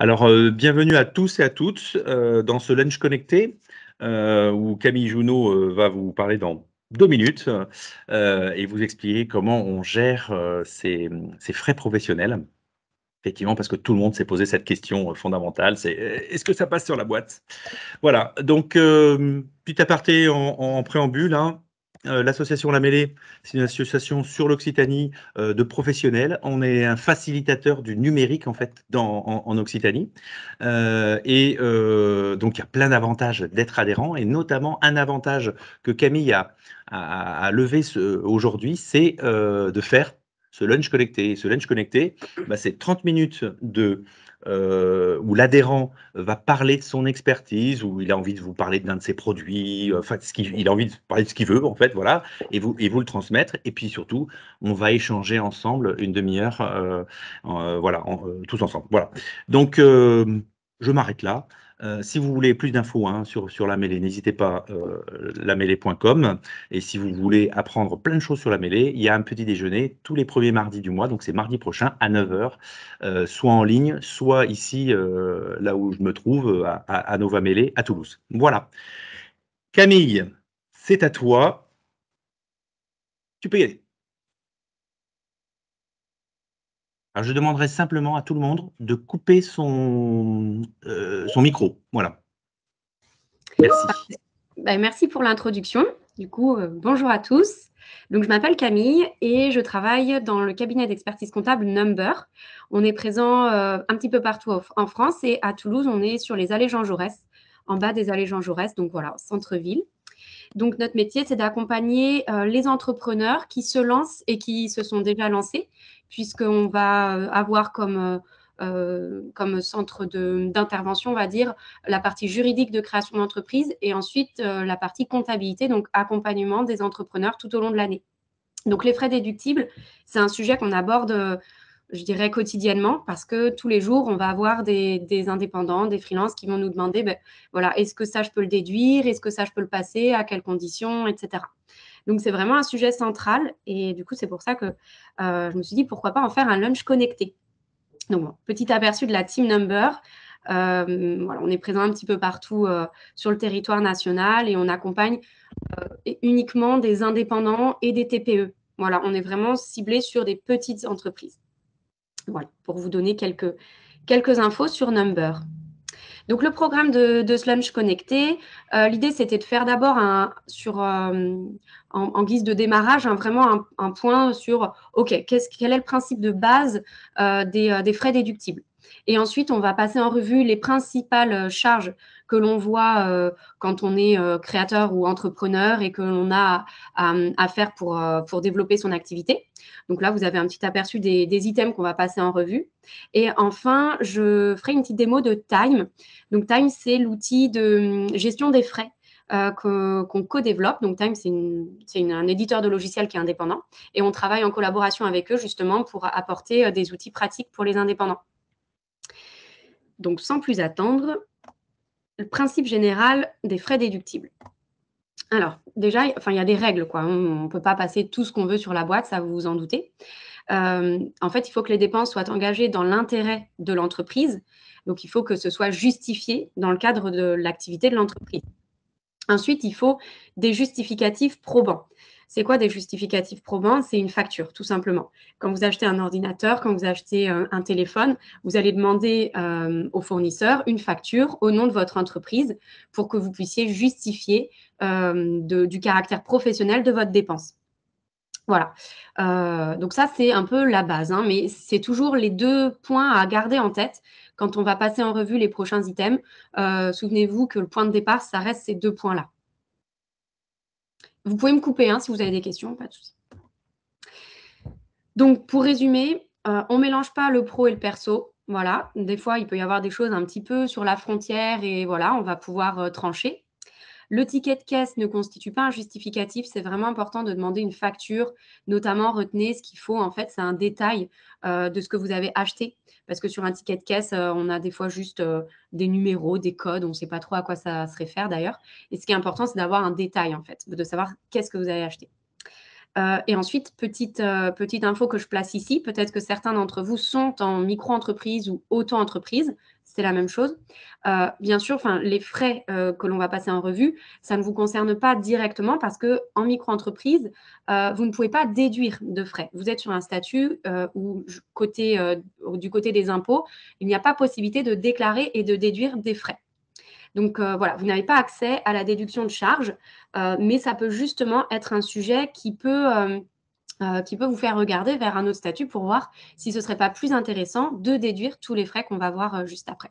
Alors, bienvenue à tous et à toutes dans ce lunch connecté où Camille Junot va vous parler dans 2 minutes et vous expliquer comment on gère ses frais professionnels. Effectivement, parce que tout le monde s'est posé cette question fondamentale, c'est est-ce que ça passe sur la boîte? Voilà, donc petit aparté en préambule, hein. L'association La Mêlée, c'est une association sur l'Occitanie, de professionnels. On est un facilitateur du numérique en fait en Occitanie, donc il y a plein d'avantages d'être adhérent et notamment un avantage que Camille a levé aujourd'hui, c'est de faire ce lunch connecté. Ce lunch connecté, bah, c'est 30 minutes où l'adhérent va parler de son expertise, où il a envie de vous parler d'un de ses produits, enfin, il a envie de parler de ce qu'il veut, en fait, voilà, et vous le transmettre. Et puis surtout, on va échanger ensemble une demi-heure, voilà, tous ensemble. Voilà. Donc, je m'arrête là. Si vous voulez plus d'infos hein, sur la mêlée, n'hésitez pas, lamêlée.com. Et si vous voulez apprendre plein de choses sur la mêlée, il y a un petit déjeuner tous les premiers mardis du mois, donc c'est mardi prochain à 9 heures, soit en ligne, soit ici, là où je me trouve, à Nova Mêlée, à Toulouse. Voilà. Camille, c'est à toi. Tu peux y aller. Alors, je demanderai simplement à tout le monde de couper son micro. Voilà. Merci. Merci pour l'introduction. Du coup, bonjour à tous. Donc, je m'appelle Camille et je travaille dans le cabinet d'expertise comptable Number. On est présent un petit peu partout en France et à Toulouse, on est sur les allées Jean Jaurès, en bas des allées Jean Jaurès, donc voilà, centre-ville. Donc, notre métier, c'est d'accompagner les entrepreneurs qui se lancent et qui se sont déjà lancés, puisqu'on va avoir comme centre d'intervention, on va dire, la partie juridique de création d'entreprise et ensuite la partie comptabilité, donc accompagnement des entrepreneurs tout au long de l'année. Donc, les frais déductibles, c'est un sujet qu'on aborde, je dirais, quotidiennement parce que tous les jours, on va avoir des indépendants, des freelances qui vont nous demander, voilà, est-ce que ça, je peux le déduire? Est-ce que ça, je peux le passer? À quelles conditions? Etc. Donc, c'est vraiment un sujet central et du coup, c'est pour ça que je me suis dit, pourquoi pas en faire un lunch connecté. Donc, bon, petit aperçu de la Team Number. Voilà, on est présent un petit peu partout sur le territoire national et on accompagne uniquement des indépendants et des TPE. Voilà, on est vraiment ciblé sur des petites entreprises. Voilà, pour vous donner quelques infos sur Number. Donc, le programme de ce lunch connecté, l'idée, c'était de faire d'abord en guise de démarrage, vraiment un point sur, OK, quel est le principe de base des frais déductibles. Et ensuite, on va passer en revue les principales charges que l'on voit quand on est créateur ou entrepreneur et que l'on a à faire pour développer son activité. Donc là, vous avez un petit aperçu des items qu'on va passer en revue. Et enfin, je ferai une petite démo de Time. Donc, Time, c'est l'outil de gestion des frais qu'on co-développe. Donc, Time, c'est un éditeur de logiciels qui est indépendant. Et on travaille en collaboration avec eux, justement, pour apporter des outils pratiques pour les indépendants. Donc, sans plus attendre, le principe général des frais déductibles. Alors, déjà, il y a des règles, quoi. On ne peut pas passer tout ce qu'on veut sur la boîte, ça vous vous en doutez. En fait, il faut que les dépenses soient engagées dans l'intérêt de l'entreprise. Donc, il faut que ce soit justifié dans le cadre de l'activité de l'entreprise. Ensuite, il faut des justificatifs probants. C'est quoi des justificatifs probants? C'est une facture, tout simplement. Quand vous achetez un ordinateur, quand vous achetez un téléphone, vous allez demander au fournisseur une facture au nom de votre entreprise pour que vous puissiez justifier du caractère professionnel de votre dépense. Voilà. Donc ça, c'est un peu la base, hein, mais c'est toujours les 2 points à garder en tête quand on va passer en revue les prochains items. Souvenez-vous que le point de départ, ça reste ces 2 points-là. Vous pouvez me couper si vous avez des questions, pas de souci. Donc, pour résumer, on ne mélange pas le pro et le perso. Voilà. Des fois, il peut y avoir des choses un petit peu sur la frontière et voilà, on va pouvoir trancher. Le ticket de caisse ne constitue pas un justificatif. C'est vraiment important de demander une facture. Notamment, retenez ce qu'il faut. En fait, c'est un détail de ce que vous avez acheté. Parce que sur un ticket de caisse, on a des fois juste des numéros, des codes. On ne sait pas trop à quoi ça se réfère d'ailleurs. Et ce qui est important, c'est d'avoir un détail, en fait, de savoir qu'est-ce que vous avez acheté. Et ensuite, petite info que je place ici. Peut-être que certains d'entre vous sont en micro-entreprise ou auto-entreprise. c'est la même chose. Bien sûr, les frais que l'on va passer en revue, ça ne vous concerne pas directement parce qu'en micro-entreprise, vous ne pouvez pas déduire de frais. Vous êtes sur un statut où du côté des impôts, il n'y a pas possibilité de déclarer et de déduire des frais. Donc voilà, vous n'avez pas accès à la déduction de charges, mais ça peut justement être un sujet qui peut vous faire regarder vers un autre statut pour voir si ce ne serait pas plus intéressant de déduire tous les frais qu'on va voir juste après.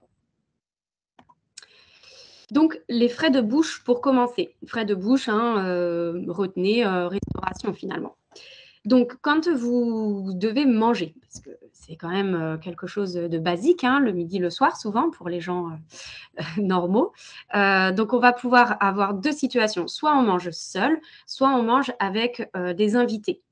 Donc, les frais de bouche pour commencer. Frais de bouche, retenez, restauration finalement. Donc, quand vous devez manger, parce que c'est quand même quelque chose de basique, le midi, le soir, souvent, pour les gens normaux. Donc, on va pouvoir avoir 2 situations. Soit on mange seul, soit on mange avec des invités.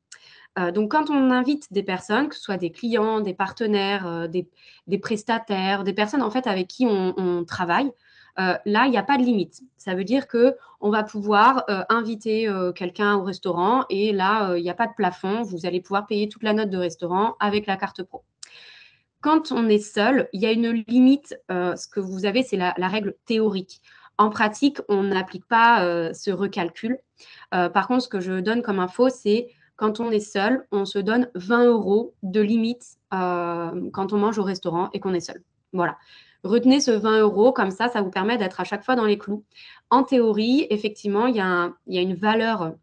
Donc, quand on invite des personnes, que ce soit des clients, des partenaires, des prestataires, des personnes en fait avec qui on travaille, là, il n'y a pas de limite. Ça veut dire qu'on va pouvoir inviter quelqu'un au restaurant et là, il n'y a pas de plafond. Vous allez pouvoir payer toute la note de restaurant avec la carte pro. Quand on est seul, il y a une limite. Ce que vous avez, c'est la règle théorique. En pratique, on n'applique pas ce recalcul. Par contre, ce que je donne comme info, c'est quand on est seul, on se donne 20 € de limite quand on mange au restaurant et qu'on est seul. Voilà. Retenez ce 20 €, comme ça vous permet d'être à chaque fois dans les clous. En théorie, effectivement, il y a une valeur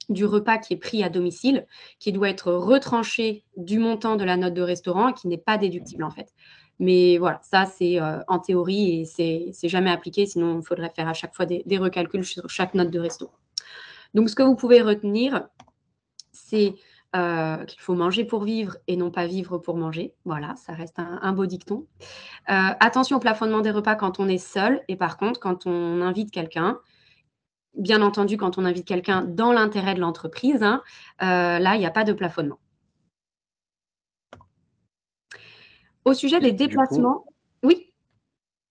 du repas qui est pris à domicile, qui doit être retranché du montant de la note de restaurant et qui n'est pas déductible en fait. Mais voilà, ça c'est en théorie et c'est jamais appliqué, sinon il faudrait faire à chaque fois des recalculs sur chaque note de resto. Donc, ce que vous pouvez retenir, c'est qu'il faut manger pour vivre et non pas vivre pour manger. Voilà, ça reste un beau dicton. Attention au plafonnement des repas quand on est seul et par contre, quand on invite quelqu'un, bien entendu, quand on invite quelqu'un dans l'intérêt de l'entreprise, là, il n'y a pas de plafonnement. Au sujet des déplacements, oui.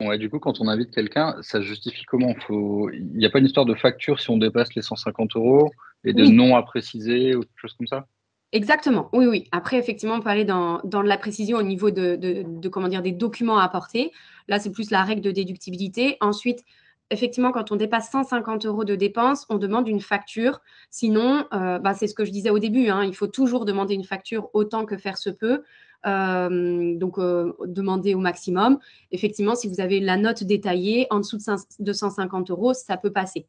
Ouais, du coup, quand on invite quelqu'un, ça se justifie comment? Il n'y a pas une histoire de facture si on dépasse les 150 € et de Oui. nom à préciser ou quelque chose comme ça? Exactement, oui, oui. Après, effectivement, on peut aller dans de la précision au niveau de comment dire, des documents à apporter. Là, c'est plus la règle de déductibilité. Ensuite, effectivement, quand on dépasse 150 € de dépenses, on demande une facture. Sinon, c'est ce que je disais au début, il faut toujours demander une facture autant que faire se peut. Donc, demander au maximum. Effectivement, si vous avez la note détaillée, en dessous de 150 €, ça peut passer.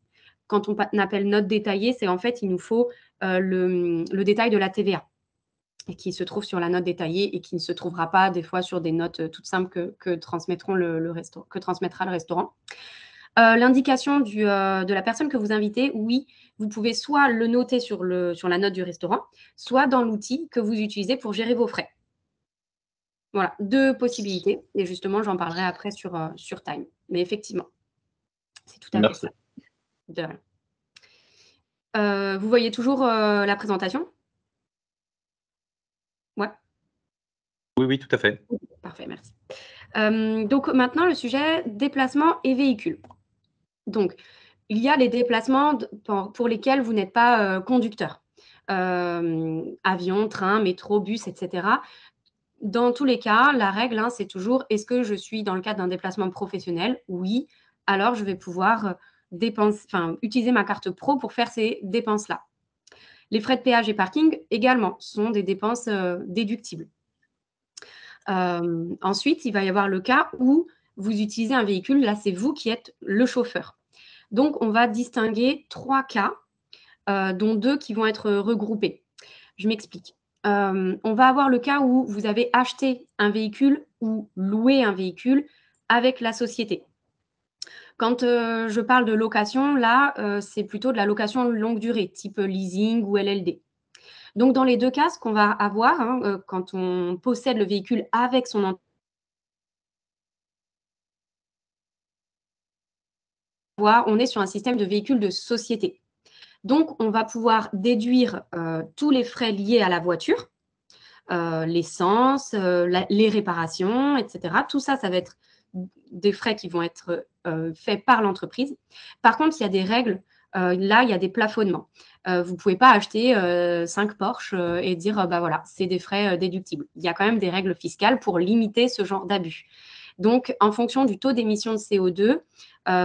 Quand on appelle note détaillée, c'est en fait, il nous faut le détail de la TVA et qui se trouve sur la note détaillée et qui ne se trouvera pas des fois sur des notes toutes simples que transmettra le restaurant. L'indication de la personne que vous invitez, oui, vous pouvez soit le noter sur la note du restaurant, soit dans l'outil que vous utilisez pour gérer vos frais. Voilà, 2 possibilités et justement, j'en parlerai après sur Time. Mais effectivement, c'est tout à fait ça. Merci. De rien. Vous voyez toujours la présentation? Ouais. Oui, tout à fait. Parfait, merci. Donc maintenant, le sujet déplacement et véhicule. Donc, il y a les déplacements pour lesquels vous n'êtes pas conducteur. Avion, train, métro, bus, etc. Dans tous les cas, la règle, c'est toujours est-ce que je suis dans le cadre d'un déplacement professionnel? Oui, alors je vais pouvoir utiliser ma carte pro pour faire ces dépenses-là. Les frais de péage et parking également sont des dépenses déductibles. Ensuite, il va y avoir le cas où vous utilisez un véhicule. Là, c'est vous qui êtes le chauffeur. Donc, on va distinguer 3 cas, dont 2 qui vont être regroupés. Je m'explique. On va avoir le cas où vous avez acheté un véhicule ou loué un véhicule avec la société. Quand je parle de location, là, c'est plutôt de la location longue durée, type leasing ou LLD. Donc, dans les 2 cas, ce qu'on va avoir quand on possède le véhicule avec son entreprise, on est sur un système de véhicule de société. Donc, on va pouvoir déduire tous les frais liés à la voiture, l'essence, les réparations, etc. Tout ça, ça va être des frais qui vont être faits par l'entreprise. Par contre, il y a des règles. Là, il y a des plafonnements. Vous ne pouvez pas acheter 5 Porsche et dire, voilà, c'est des frais déductibles. Il y a quand même des règles fiscales pour limiter ce genre d'abus. Donc, en fonction du taux d'émission de CO2,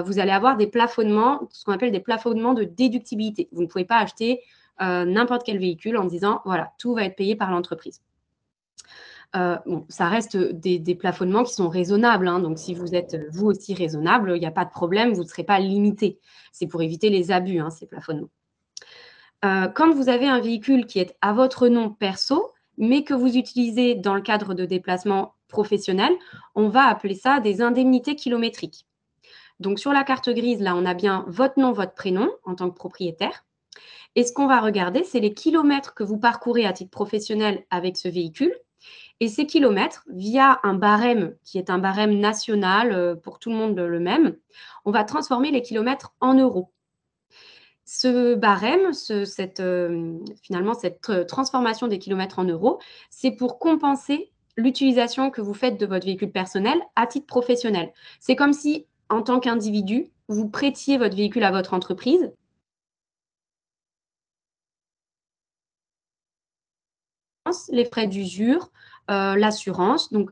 vous allez avoir des plafonnements, ce qu'on appelle des plafonnements de déductibilité. Vous ne pouvez pas acheter n'importe quel véhicule en disant, voilà, tout va être payé par l'entreprise. Bon, ça reste des plafonnements qui sont raisonnables, hein, donc si vous êtes vous aussi raisonnable, il n'y a pas de problème, vous ne serez pas limité. C'est pour éviter les abus, hein, ces plafonnements. Quand vous avez un véhicule qui est à votre nom perso, mais que vous utilisez dans le cadre de déplacements professionnels, on va appeler ça des indemnités kilométriques. Donc sur la carte grise, là, on a bien votre nom, votre prénom en tant que propriétaire. Et ce qu'on va regarder, c'est les kilomètres que vous parcourez à titre professionnel avec ce véhicule. Et ces kilomètres, via un barème qui est un barème national, pour tout le monde le même, on va transformer les kilomètres en euros. Ce barème, finalement, cette transformation des kilomètres en euros, c'est pour compenser l'utilisation que vous faites de votre véhicule personnel à titre professionnel. C'est comme si, en tant qu'individu, vous prêtiez votre véhicule à votre entreprise. Les frais d'usure, l'assurance. Donc,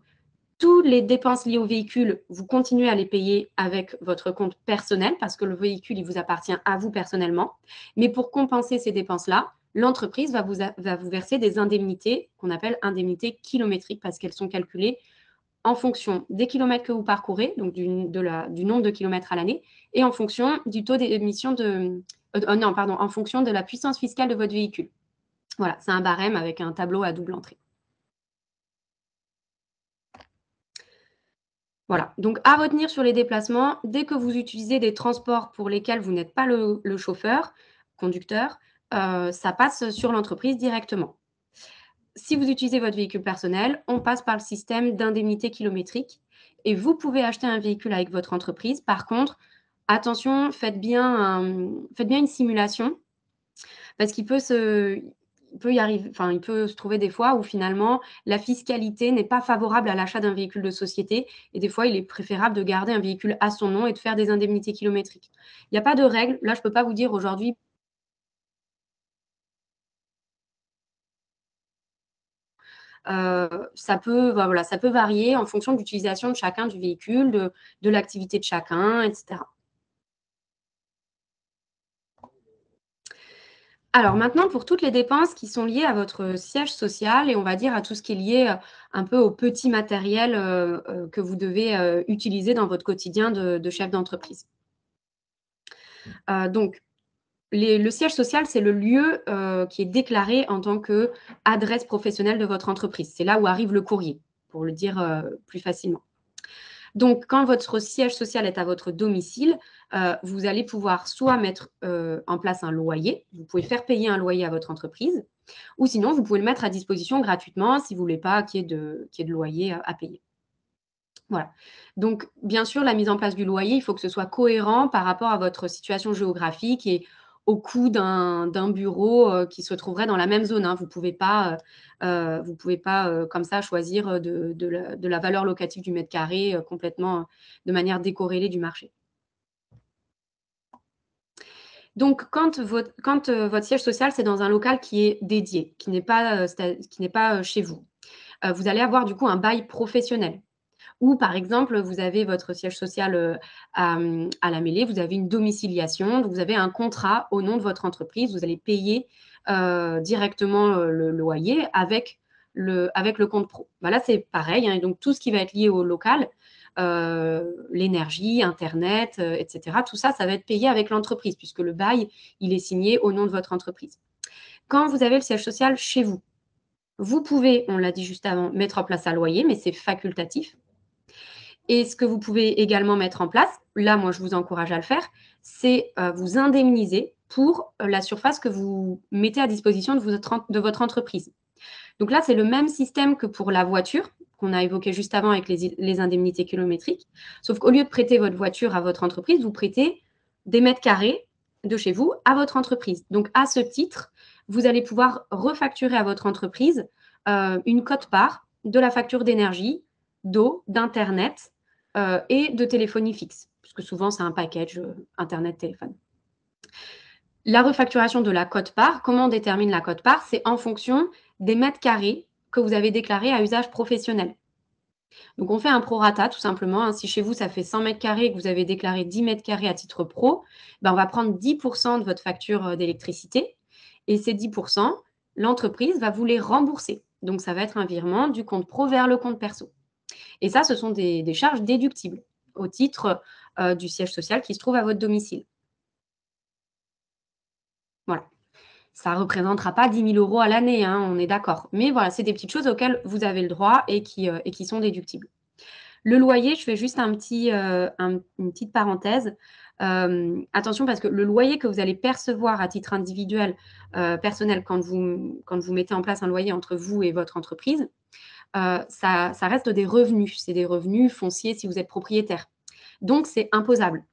toutes les dépenses liées au véhicule, vous continuez à les payer avec votre compte personnel parce que le véhicule, il vous appartient à vous personnellement. Mais pour compenser ces dépenses-là, l'entreprise va vous verser des indemnités qu'on appelle indemnités kilométriques parce qu'elles sont calculées en fonction des kilomètres que vous parcourez, donc du nombre de kilomètres à l'année, et en fonction du taux d'émission en fonction de la puissance fiscale de votre véhicule. Voilà, c'est un barème avec un tableau à double entrée. Voilà, donc à retenir sur les déplacements, dès que vous utilisez des transports pour lesquels vous n'êtes pas le chauffeur, conducteur, ça passe sur l'entreprise directement. Si vous utilisez votre véhicule personnel, on passe par le système d'indemnité kilométrique et vous pouvez acheter un véhicule avec votre entreprise. Par contre, attention, faites bien une simulation parce qu'il peut se trouver des fois où finalement la fiscalité n'est pas favorable à l'achat d'un véhicule de société et des fois il est préférable de garder un véhicule à son nom et de faire des indemnités kilométriques. Il n'y a pas de règle, là je ne peux pas vous dire aujourd'hui. Ça peut varier en fonction de l'utilisation de chacun du véhicule, de l'activité de chacun, etc. Alors maintenant, pour toutes les dépenses qui sont liées à votre siège social et on va dire à tout ce qui est lié, un peu au petit matériel, que vous devez, utiliser dans votre quotidien de chef d'entreprise. Donc le siège social, c'est le lieu, qui est déclaré en tant qu'adresse professionnelle de votre entreprise. C'est là où arrive le courrier, pour le dire, plus facilement. Donc, quand votre siège social est à votre domicile, vous allez pouvoir soit mettre en place un loyer, vous pouvez faire payer un loyer à votre entreprise, ou sinon, vous pouvez le mettre à disposition gratuitement si vous ne voulez pas qu'il y ait de loyer à payer. Voilà. Donc, bien sûr, la mise en place du loyer, il faut que ce soit cohérent par rapport à votre situation géographique et au coût d'un bureau qui se trouverait dans la même zone, hein. Vous ne pouvez pas, comme ça choisir de la valeur locative du mètre carré complètement de manière décorrélée du marché. Donc, quand votre siège social, c'est dans un local qui est dédié, qui n'est pas chez vous, vous allez avoir du coup un bail professionnel. Ou par exemple, vous avez votre siège social, à la mêlée, vous avez une domiciliation, donc vous avez un contrat au nom de votre entreprise, vous allez payer, directement, le loyer avec le compte pro. Bah, là, c'est pareil, hein, et donc tout ce qui va être lié au local, l'énergie, internet, et cetera, tout ça, ça va être payé avec l'entreprise puisque le bail, il est signé au nom de votre entreprise. Quand vous avez le siège social chez vous, vous pouvez, on l'a dit juste avant, mettre en place un loyer, mais c'est facultatif. Et ce que vous pouvez également mettre en place, là, moi, je vous encourage à le faire, c'est vous indemniser pour la surface que vous mettez à disposition de votre entreprise. Donc là, c'est le même système que pour la voiture qu'on a évoqué juste avant avec les indemnités kilométriques, sauf qu'au lieu de prêter votre voiture à votre entreprise, vous prêtez des mètres carrés de chez vous à votre entreprise. Donc, à ce titre, vous allez pouvoir refacturer à votre entreprise une quote-part de la facture d'énergie, d'eau, d'internet et de téléphonie fixe, puisque souvent, c'est un package internet-téléphone. La refacturation de la quote-part, comment on détermine la quote-part? C'est en fonction des mètres carrés que vous avez déclarés à usage professionnel. Donc, on fait un prorata tout simplement, hein. Si chez vous, ça fait 100 mètres carrés et que vous avez déclaré 10 mètres carrés à titre pro, ben, on va prendre 10% de votre facture d'électricité et ces 10%, l'entreprise va vous les rembourser. Donc, ça va être un virement du compte pro vers le compte perso. Et ça, ce sont des charges déductibles au titre du siège social qui se trouve à votre domicile. Voilà. Ça ne représentera pas 10 000 € à l'année, hein, on est d'accord. Mais voilà, c'est des petites choses auxquelles vous avez le droit et qui sont déductibles. Le loyer, je fais juste une petite parenthèse. Attention parce que le loyer que vous allez percevoir à titre individuel, personnel, quand vous mettez en place un loyer entre vous et votre entreprise, ça reste des revenus. C'est des revenus fonciers si vous êtes propriétaire. Donc, c'est imposable.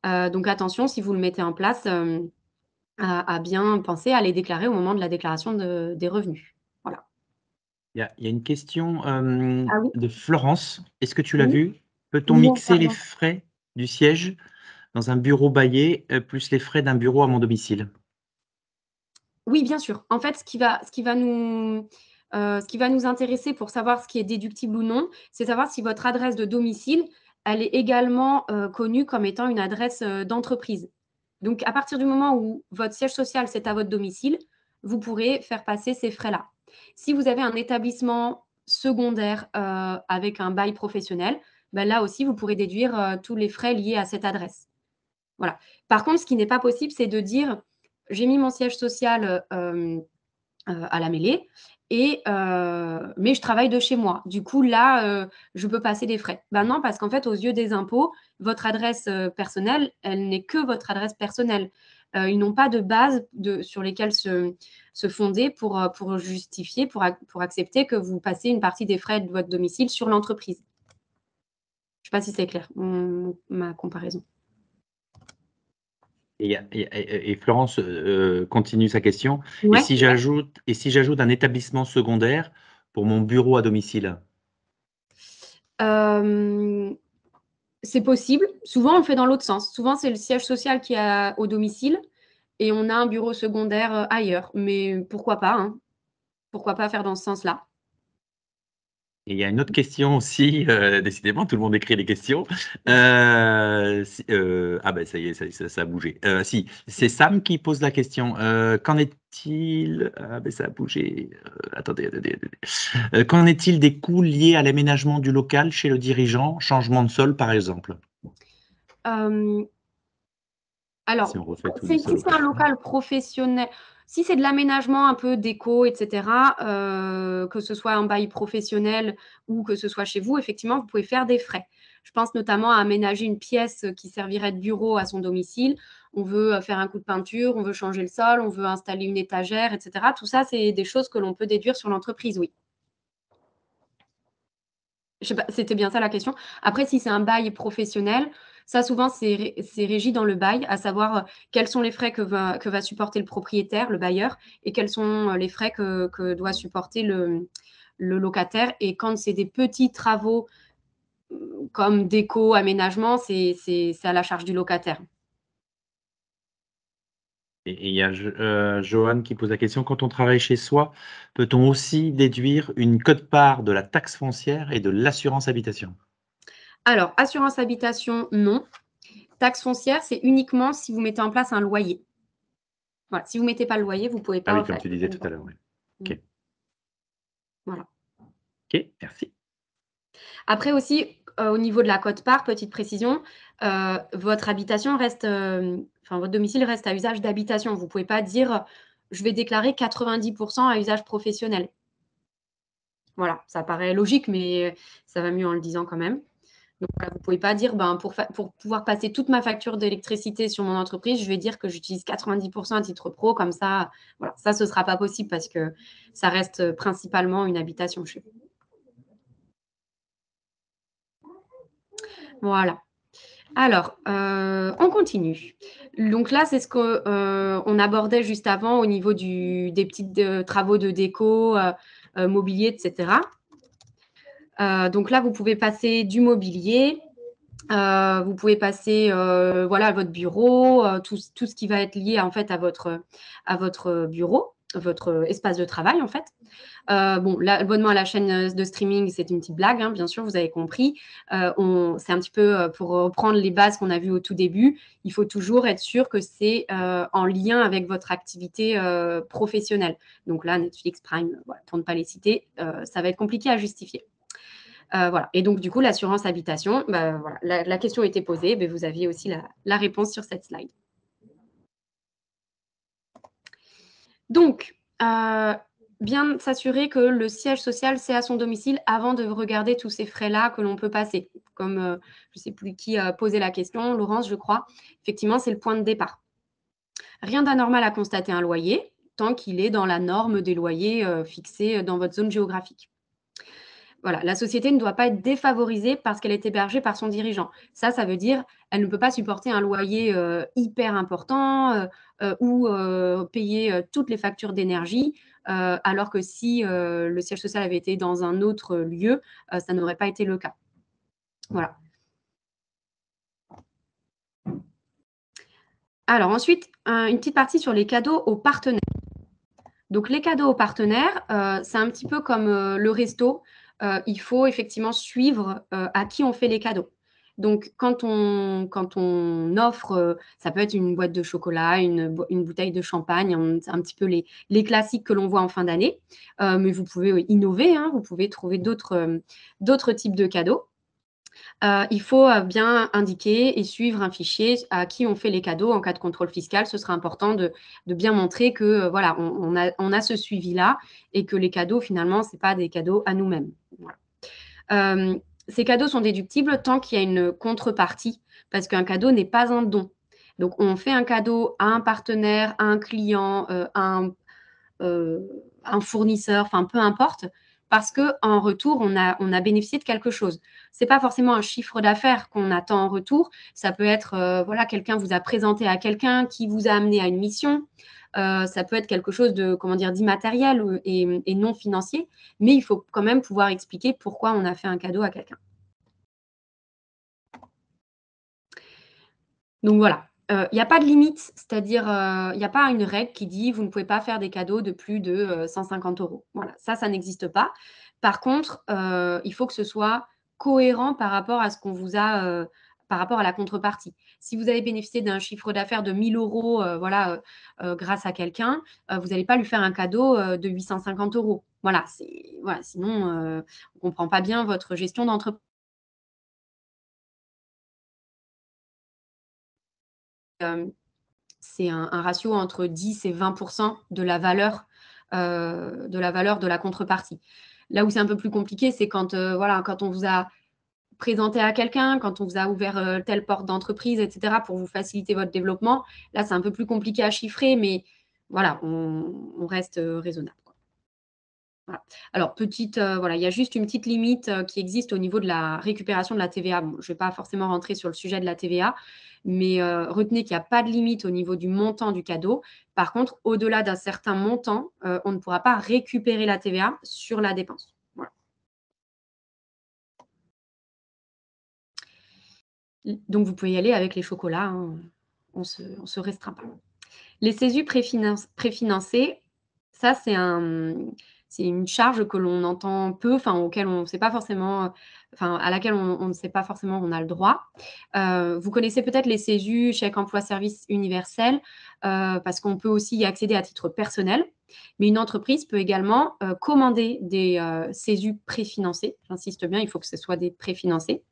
Donc, attention, si vous le mettez en place, à bien penser à les déclarer au moment de la déclaration des revenus. Voilà. Il y a une question Ah oui? de Florence. Est-ce que tu l'as Oui? vue? Peut-on Non, mixer les pardon. frais du siège dans un bureau baillé, plus les frais d'un bureau à mon domicile? Oui, bien sûr. En fait, ce qui va nous intéresser pour savoir ce qui est déductible ou non, c'est savoir si votre adresse de domicile, elle est également, connue comme étant une adresse, d'entreprise. Donc à partir du moment où votre siège social, c'est à votre domicile, vous pourrez faire passer ces frais-là. Si vous avez un établissement secondaire, avec un bail professionnel, bah, là aussi, vous pourrez déduire, tous les frais liés à cette adresse. Voilà. Par contre, ce qui n'est pas possible, c'est de dire: «J'ai mis mon siège social, à la mêlée mais je travaille de chez moi. Du coup, là, je peux passer des frais». Ben non, parce qu'en fait, aux yeux des impôts, votre adresse, personnelle, elle n'est que votre adresse personnelle. Ils n'ont pas de base sur lesquelles se fonder pour justifier, pour accepter que vous passez une partie des frais de votre domicile sur l'entreprise. Je ne sais pas si c'est clair, ma comparaison. Et Florence, continue sa question. Ouais. Et si j'ajoute un établissement secondaire pour mon bureau à domicile? Hem, c'est possible. Souvent, on le fait dans l'autre sens. Souvent, c'est le siège social qui est au domicile et on a un bureau secondaire, ailleurs. Mais pourquoi pas, hein? Pourquoi pas faire dans ce sens-là? Et il y a une autre question aussi, décidément tout le monde écrit des questions. Ah ben ça y est, ça a bougé. Si, c'est Sam qui pose la question. Qu'en est-il? Ah ben ça a bougé. Attendez. Qu'en est-il des coûts liés à l'aménagement du local chez le dirigeant? Changement de sol, par exemple? Hem, alors, Si on refait tout du si sol au c'est un plafond. local professionnel, si c'est de l'aménagement un peu déco et cetera, que ce soit un bail professionnel ou que ce soit chez vous, effectivement, vous pouvez faire des frais. Je pense notamment à aménager une pièce qui servirait de bureau à son domicile. On veut, faire un coup de peinture, on veut changer le sol, on veut installer une étagère et cetera. Tout ça, c'est des choses que l'on peut déduire sur l'entreprise, oui. Je sais pas, c'était bien ça la question? Après, si c'est un bail professionnel, ça souvent c'est régi dans le bail, à savoir, quels sont les frais que va supporter le propriétaire, le bailleur et quels sont, les frais que doit supporter le locataire et quand c'est des petits travaux, comme déco, aménagement, c'est à la charge du locataire. Et il y a Johan qui pose la question: «Quand on travaille chez soi, peut-on aussi déduire une quote-part de la taxe foncière et de l'assurance habitation?» Alors, assurance habitation, non. Taxe foncière, c'est uniquement si vous mettez en place un loyer. Voilà, si vous mettez pas le loyer, vous pouvez Ah pas oui, en comme faire tu disais tout à l'heure, oui. mmh, OK. voilà. OK, merci. Après aussi, au niveau de la quote-part, petite précision, votre habitation reste, enfin votre domicile reste à usage d'habitation. Vous ne pouvez pas dire: «Je vais déclarer 90 à usage professionnel». Voilà, ça paraît logique, mais ça va mieux en le disant quand même. Donc voilà, vous ne pouvez pas dire: «Ben, pour pouvoir passer toute ma facture d'électricité sur mon entreprise, je vais dire que j'utilise 90 à titre pro comme ça». Voilà, ça, ce ne sera pas possible parce que ça reste, principalement une habitation chez vous. Voilà. Alors, on continue. Donc là, c'est ce qu'on on abordait juste avant au niveau des petits travaux de déco, mobilier et cetera. Donc là, vous pouvez passer du mobilier, vous pouvez passer, voilà, votre bureau, tout ce qui va être lié, en fait, à votre bureau. votre espace de travail, en fait. Bon, l'abonnement à la chaîne de streaming, c'est une petite blague, hein, bien sûr, vous avez compris. C'est un petit peu pour reprendre les bases qu'on a vues au tout début. Il faut toujours être sûr que c'est en lien avec votre activité professionnelle. Donc là, Netflix, Prime, voilà, pour ne pas les citer, ça va être compliqué à justifier. Voilà. Et donc, du coup, l'assurance habitation, voilà, la question était posée, mais vous aviez aussi la réponse sur cette slide. Donc, bien s'assurer que le siège social, c'est à son domicile avant de regarder tous ces frais-là que l'on peut passer. Comme je ne sais plus qui a posé la question, Laurence, je crois. Effectivement, c'est le point de départ. Rien d'anormal à constater un loyer, tant qu'il est dans la norme des loyers fixés dans votre zone géographique. Voilà, la société ne doit pas être défavorisée parce qu'elle est hébergée par son dirigeant. Ça veut dire elle ne peut pas supporter un loyer hyper important ou payer toutes les factures d'énergie, alors que si le siège social avait été dans un autre lieu, ça n'aurait pas été le cas. Voilà. Alors ensuite, une petite partie sur les cadeaux aux partenaires. Donc les cadeaux aux partenaires, c'est un petit peu comme le resto. Il faut effectivement suivre à qui on fait les cadeaux. Donc, quand on offre, ça peut être une boîte de chocolat, une bouteille de champagne, c'est un petit peu les classiques que l'on voit en fin d'année. Mais vous pouvez innover, hein, vous pouvez trouver d'autres types de cadeaux. Il faut bien indiquer et suivre un fichier à qui on fait les cadeaux en cas de contrôle fiscal. Ce sera important de bien montrer que voilà, on a ce suivi-là et que les cadeaux, finalement, ce n'est pas des cadeaux à nous-mêmes. Voilà. Ces cadeaux sont déductibles tant qu'il y a une contrepartie, parce qu'un cadeau n'est pas un don. Donc, on fait un cadeau à un partenaire, à un client, à un fournisseur, enfin, peu importe, parce qu'en retour, on a bénéficié de quelque chose. Ce n'est pas forcément un chiffre d'affaires qu'on attend en retour. Ça peut être, voilà, quelqu'un vous a présenté à quelqu'un qui vous a amené à une mission. Ça peut être quelque chose de, comment dire, d'immatériel et non financier, mais il faut quand même pouvoir expliquer pourquoi on a fait un cadeau à quelqu'un. Donc voilà, il n'y a pas de limite, c'est-à-dire, il n'y a pas une règle qui dit: «Vous ne pouvez pas faire des cadeaux de plus de 150 €». Voilà, ça n'existe pas. Par contre, il faut que ce soit cohérent par rapport à ce qu'on vous a, par rapport à la contrepartie. Si vous avez bénéficié d'un chiffre d'affaires de 1 000 €, voilà, grâce à quelqu'un, vous n'allez pas lui faire un cadeau, de 850 €. Voilà, sinon, on ne comprend pas bien votre gestion d'entreprise. C'est un ratio entre 10 et 20 de la valeur de la contrepartie. Là où c'est un peu plus compliqué, c'est quand, voilà, quand on vous a présenté à quelqu'un, quand on vous a ouvert telle porte d'entreprise, etc., pour vous faciliter votre développement. Là, c'est un peu plus compliqué à chiffrer, mais voilà, on reste raisonnable. Voilà. Alors, voilà, il y a juste une petite limite qui existe au niveau de la récupération de la TVA. Bon, je ne vais pas forcément rentrer sur le sujet de la TVA, mais retenez qu'il n'y a pas de limite au niveau du montant du cadeau. Par contre, au-delà d'un certain montant, on ne pourra pas récupérer la TVA sur la dépense. Voilà. Donc, vous pouvez y aller avec les chocolats, hein. On se restreint pas. Les CESU préfinancés, ça, c'est une charge que l'on entend peu, enfin, auquel on ne sait pas forcément, enfin, à laquelle on ne sait pas forcément qu'on a le droit. Vous connaissez peut-être les CESU, chèque emploi service universel, parce qu'on peut aussi y accéder à titre personnel. Mais une entreprise peut également commander des CESU préfinancés. J'insiste bien, il faut que ce soit des préfinancés.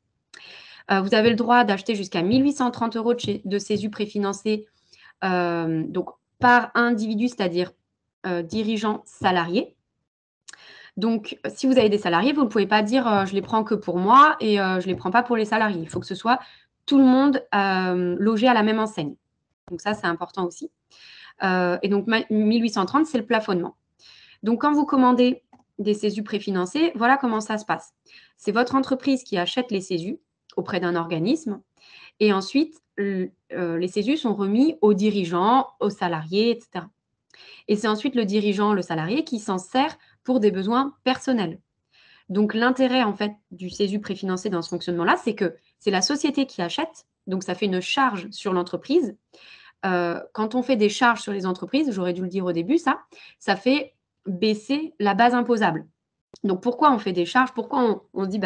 Vous avez le droit d'acheter jusqu'à 1 830 € de CESU préfinancés, donc par individu, c'est-à-dire dirigeant salarié. Donc, si vous avez des salariés, vous ne pouvez pas dire je les prends que pour moi et je ne les prends pas pour les salariés. Il faut que ce soit tout le monde logé à la même enseigne. Donc ça, c'est important aussi. Et donc 1830, c'est le plafonnement. Donc, quand vous commandez des CESU préfinancés, voilà comment ça se passe. C'est votre entreprise qui achète les CESU auprès d'un organisme. Et ensuite, les CESU sont remis aux dirigeants, aux salariés, etc. Et c'est ensuite le dirigeant, le salarié, qui s'en sert pour des besoins personnels. Donc, l'intérêt, en fait, du CESU préfinancé dans ce fonctionnement-là, c'est que c'est la société qui achète, donc ça fait une charge sur l'entreprise. quand on fait des charges sur les entreprises, j'aurais dû le dire au début, ça fait baisser la base imposable. Donc, pourquoi on fait des charges? Pourquoi on se dit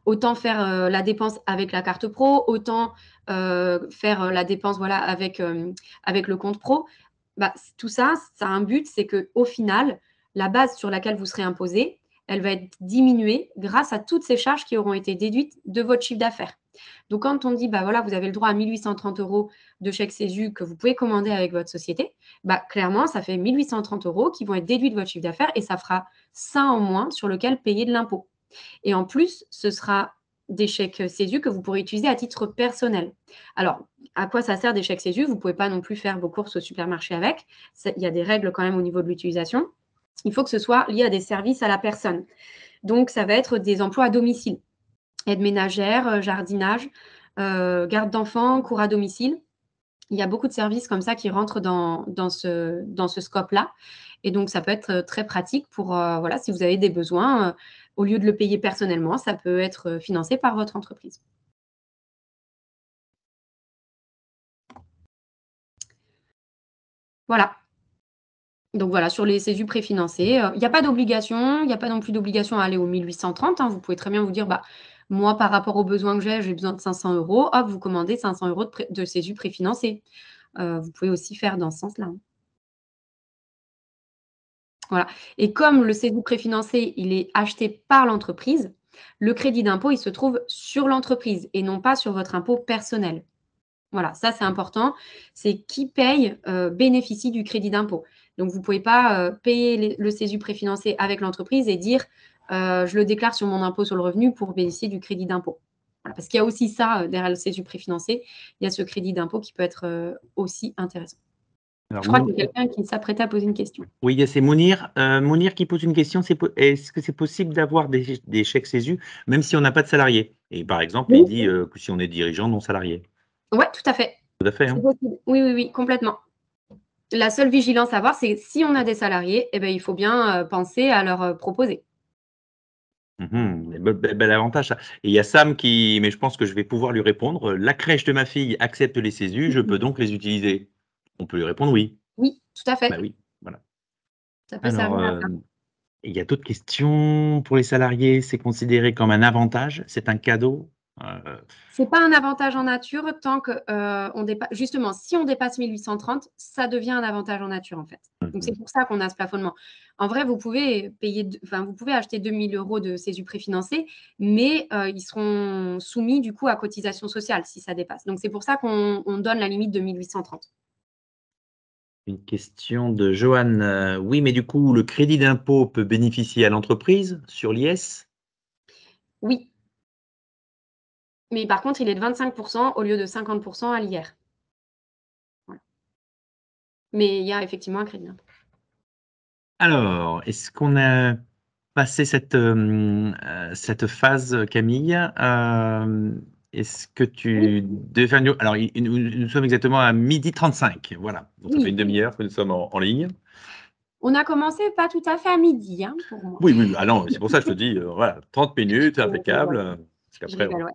autant faire la dépense avec la carte pro, autant faire la dépense avec le compte pro? Tout ça, ça a un but, c'est qu'au final, la base sur laquelle vous serez imposé, elle va être diminuée grâce à toutes ces charges qui auront été déduites de votre chiffre d'affaires. Donc, quand on dit, vous avez le droit à 1 830 € de chèque CESU que vous pouvez commander avec votre société, clairement, ça fait 1 830 € qui vont être déduits de votre chiffre d'affaires et ça fera ça en moins sur lequel payer de l'impôt. Et en plus, ce sera des chèques CESU que vous pourrez utiliser à titre personnel. Alors, à quoi ça sert des chèques CESU? Vous ne pouvez pas non plus faire vos courses au supermarché avec. Il y a des règles quand même au niveau de l'utilisation. Il faut que ce soit lié à des services à la personne. Donc, ça va être des emplois à domicile. Aide ménagère, jardinage, garde d'enfants, cours à domicile. Il y a beaucoup de services comme ça qui rentrent dans ce scope-là. Et donc, ça peut être très pratique pour, si vous avez des besoins, au lieu de le payer personnellement, ça peut être financé par votre entreprise. Voilà. Donc voilà, sur les CESU préfinancés, il n'y a pas d'obligation, il n'y a pas non plus d'obligation à aller aux 1 830 €. Vous pouvez très bien vous dire, moi, par rapport aux besoins que j'ai besoin de 500 €. Hop, vous commandez 500 € de CESU préfinancés. Vous pouvez aussi faire dans ce sens-là. Voilà. Et comme le CESU préfinancé, il est acheté par l'entreprise, le crédit d'impôt, il se trouve sur l'entreprise et non pas sur votre impôt personnel. Voilà, ça c'est important. C'est qui paye bénéficie du crédit d'impôt. Donc, vous ne pouvez pas payer le CESU préfinancé avec l'entreprise et dire je le déclare sur mon impôt sur le revenu pour bénéficier du crédit d'impôt. Voilà, parce qu'il y a aussi ça derrière le CESU préfinancé. Il y a ce crédit d'impôt qui peut être aussi intéressant. Alors, Je crois qu'il y a quelqu'un qui s'apprêtait à poser une question. oui, c'est Mounir. Mounir qui pose une question, est-ce que c'est possible d'avoir des chèques CESU même si on n'a pas de salarié? Et par exemple, il dit que si on est dirigeant non salarié. Oui, tout à fait. Tout à fait. C'est possible. Oui, complètement. La seule vigilance à avoir, c'est si on a des salariés, il faut bien penser à leur proposer. Bel avantage ça. Et il y a Sam mais je pense que je vais pouvoir lui répondre. La crèche de ma fille accepte les CESU, je peux donc les utiliser? On peut lui répondre oui. Oui, tout à fait. Oui, voilà. Ça peut servir à ça. Il y a d'autres questions pour les salariés, c'est considéré comme un avantage? C'est un cadeau? C'est pas un avantage en nature tant que justement, si on dépasse 1 830, ça devient un avantage en nature en fait. Donc c'est pour ça qu'on a ce plafonnement. En vrai, vous pouvez acheter 2 000 € de CESU préfinancés, mais ils seront soumis du coup à cotisation sociale si ça dépasse. Donc c'est pour ça qu'on donne la limite de 1 830. Une question de Johan. Oui, mais du coup, le crédit d'impôt peut bénéficier à l'entreprise sur l'IS? Oui. Mais par contre, il est de 25 % au lieu de 50 % à l'IR. Voilà. Mais il y a effectivement un crédit d'impôt. Alors, est-ce qu'on a passé cette phase, Camille? Est-ce que tu devais faire alors, nous sommes exactement à 12h35. Voilà. Donc, ça fait une demi-heure que nous sommes en ligne. On a commencé pas tout à fait à midi, pour moi. Oui. Ah non, c'est pour ça que je te dis, voilà, 30 minutes, impeccable. Je rigole, ouais.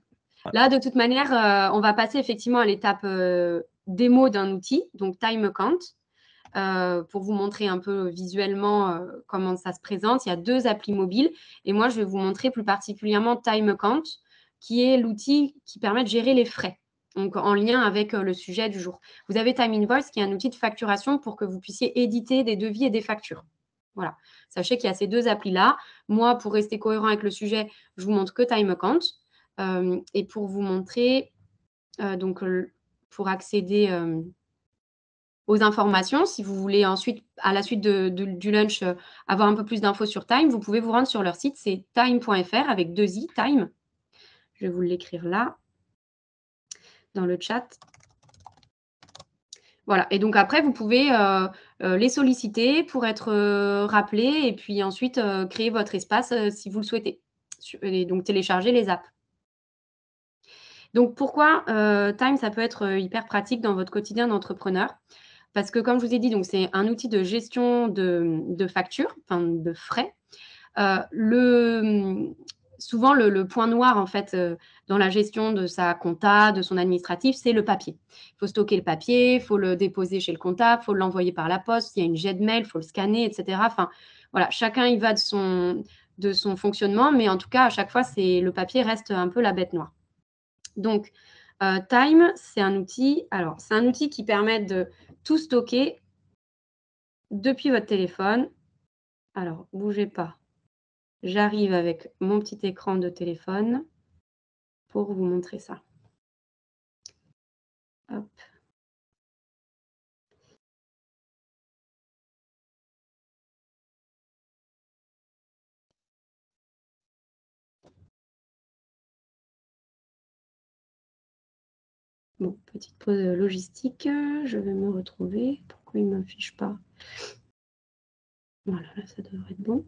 Là, de toute manière, on va passer effectivement à l'étape démo d'un outil, donc TimeAccount, pour vous montrer un peu visuellement comment ça se présente. Il y a 2 applis mobiles et moi, je vais vous montrer plus particulièrement TimeAccount, qui est l'outil qui permet de gérer les frais, donc en lien avec le sujet du jour. Vous avez TimeInvoice, qui est un outil de facturation pour que vous puissiez éditer des devis et des factures. Voilà. Sachez qu'il y a ces 2 applis-là. Moi, pour rester cohérent avec le sujet, je vous montre que TimeAccount. Et pour vous montrer, pour accéder aux informations, si vous voulez ensuite, à la suite du lunch, avoir un peu plus d'infos sur Time, vous pouvez vous rendre sur leur site, c'est time.fr avec 2 i, Time. Je vais vous l'écrire là, dans le chat. Voilà, et donc après, vous pouvez les solliciter pour être rappelés et puis ensuite créer votre espace si vous le souhaitez. Et donc télécharger les apps. Donc pourquoi Time, ça peut être hyper pratique dans votre quotidien d'entrepreneur? Parce que comme je vous ai dit, donc c'est un outil de gestion de factures, enfin de frais. souvent le point noir en fait dans la gestion de sa compta, de son administratif, c'est le papier. Il faut stocker le papier, il faut le déposer chez le comptable, il faut l'envoyer par la poste, il y a une jet mail, il faut le scanner, etc. Enfin, voilà, chacun y va de son fonctionnement, mais en tout cas, à chaque fois, le papier reste un peu la bête noire. Donc, Time, c'est un outil qui permet de tout stocker depuis votre téléphone. Alors, bougez pas. J'arrive avec mon petit écran de téléphone pour vous montrer ça. Hop. Bon, petite pause logistique. Je vais me retrouver. Pourquoi il ne m'affiche pas? Voilà, là, ça devrait être bon.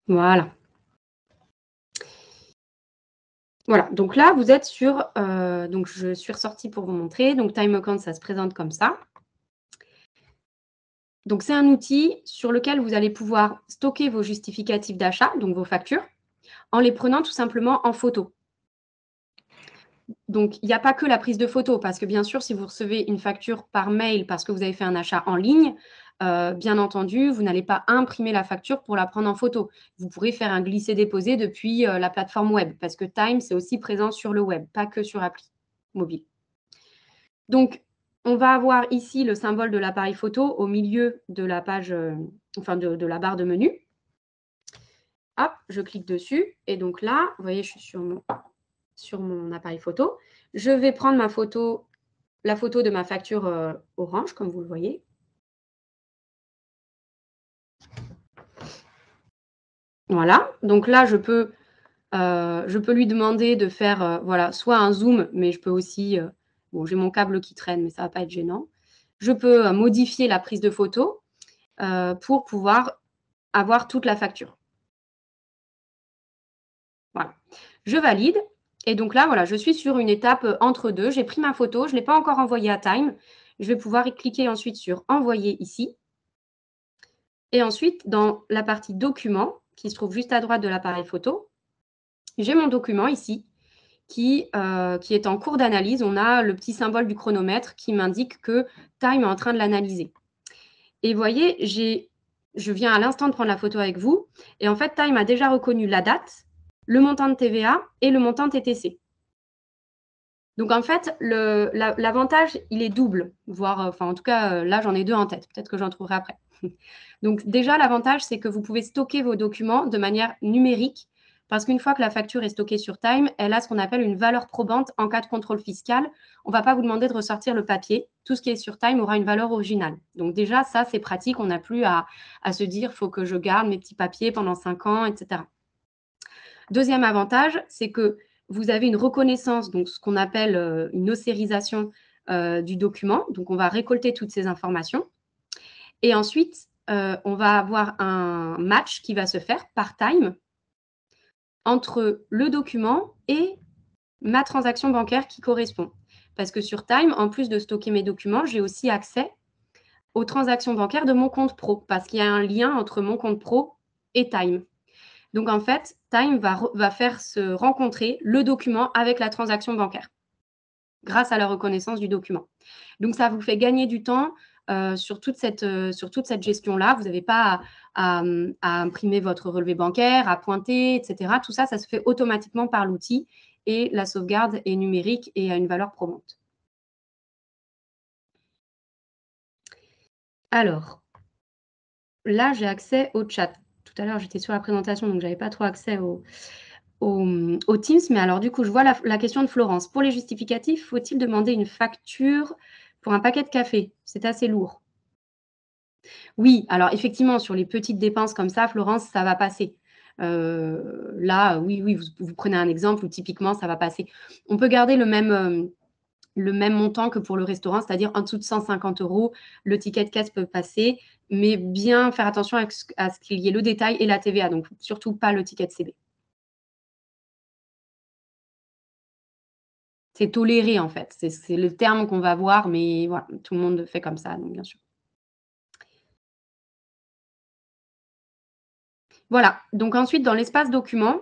Voilà. Voilà, donc là, vous êtes sur... donc, je suis ressortie pour vous montrer. Donc, Time Account, ça se présente comme ça. Donc, c'est un outil sur lequel vous allez pouvoir stocker vos justificatifs d'achat, donc vos factures, en les prenant tout simplement en photo. Donc, il n'y a pas que la prise de photo, parce que bien sûr, si vous recevez une facture par mail parce que vous avez fait un achat en ligne, bien entendu, vous n'allez pas imprimer la facture pour la prendre en photo. Vous pourrez faire un glisser-déposer depuis la plateforme web, parce que Time, c'est aussi présent sur le web, pas que sur appli mobile. Donc, on va avoir ici le symbole de l'appareil photo au milieu de la page, de la barre de menu. Hop, je clique dessus. Et donc là, vous voyez, je suis sur mon appareil photo. Je vais prendre la photo de ma facture Orange, comme vous le voyez. Voilà. Donc là, je peux lui demander de faire soit un zoom, mais je peux aussi... bon, j'ai mon câble qui traîne, mais ça ne va pas être gênant. Je peux modifier la prise de photo pour pouvoir avoir toute la facture. Voilà. Je valide. Et donc là, voilà, je suis sur une étape entre deux. J'ai pris ma photo, je ne l'ai pas encore envoyée à Time. Je vais pouvoir cliquer ensuite sur Envoyer ici. Et ensuite, dans la partie Documents, qui se trouve juste à droite de l'appareil photo, j'ai mon document ici qui est en cours d'analyse. On a le petit symbole du chronomètre qui m'indique que Time est en train de l'analyser. Et vous voyez, je viens à l'instant de prendre la photo avec vous. Et en fait, Time a déjà reconnu la date, le montant de TVA et le montant TTC. Donc, en fait, l'avantage, il est double, voire, en tout cas, là, j'en ai deux en tête. Peut-être que j'en trouverai après. Donc, déjà, l'avantage, c'est que vous pouvez stocker vos documents de manière numérique parce qu'une fois que la facture est stockée sur Time, elle a ce qu'on appelle une valeur probante en cas de contrôle fiscal. On ne va pas vous demander de ressortir le papier. Tout ce qui est sur Time aura une valeur originale. Donc, déjà, ça, c'est pratique. On n'a plus à se dire, il faut que je garde mes petits papiers pendant 5 ans, etc. Deuxième avantage, c'est que vous avez une reconnaissance, donc ce qu'on appelle une ossérisation du document. Donc, on va récolter toutes ces informations. Et ensuite, on va avoir un match qui va se faire par Time entre le document et ma transaction bancaire qui correspond. Parce que sur Time, en plus de stocker mes documents, j'ai aussi accès aux transactions bancaires de mon compte pro parce qu'il y a un lien entre mon compte pro et Time. Donc, en fait, Time va faire se rencontrer le document avec la transaction bancaire grâce à la reconnaissance du document. Donc, ça vous fait gagner du temps sur toute cette gestion-là. Vous n'avez pas à imprimer votre relevé bancaire, à pointer, etc. Tout ça, ça se fait automatiquement par l'outil et la sauvegarde est numérique et a une valeur probante. Alors, là, j'ai accès au chat. Tout à l'heure, j'étais sur la présentation, donc je n'avais pas trop accès au Teams. Mais alors, du coup, je vois la question de Florence. Pour les justificatifs, faut-il demander une facture pour un paquet de café? C'est assez lourd. Oui, alors effectivement, sur les petites dépenses comme ça, Florence, ça va passer. Là, oui, vous prenez un exemple où typiquement, ça va passer. On peut garder le même montant que pour le restaurant, c'est-à-dire en dessous de 150 €, le ticket de caisse peut passer, mais bien faire attention à ce qu'il y ait le détail et la TVA, donc surtout pas le ticket de CB. C'est toléré en fait, c'est le terme qu'on va voir, mais voilà, tout le monde fait comme ça, donc bien sûr. Voilà. Donc ensuite, dans l'espace document,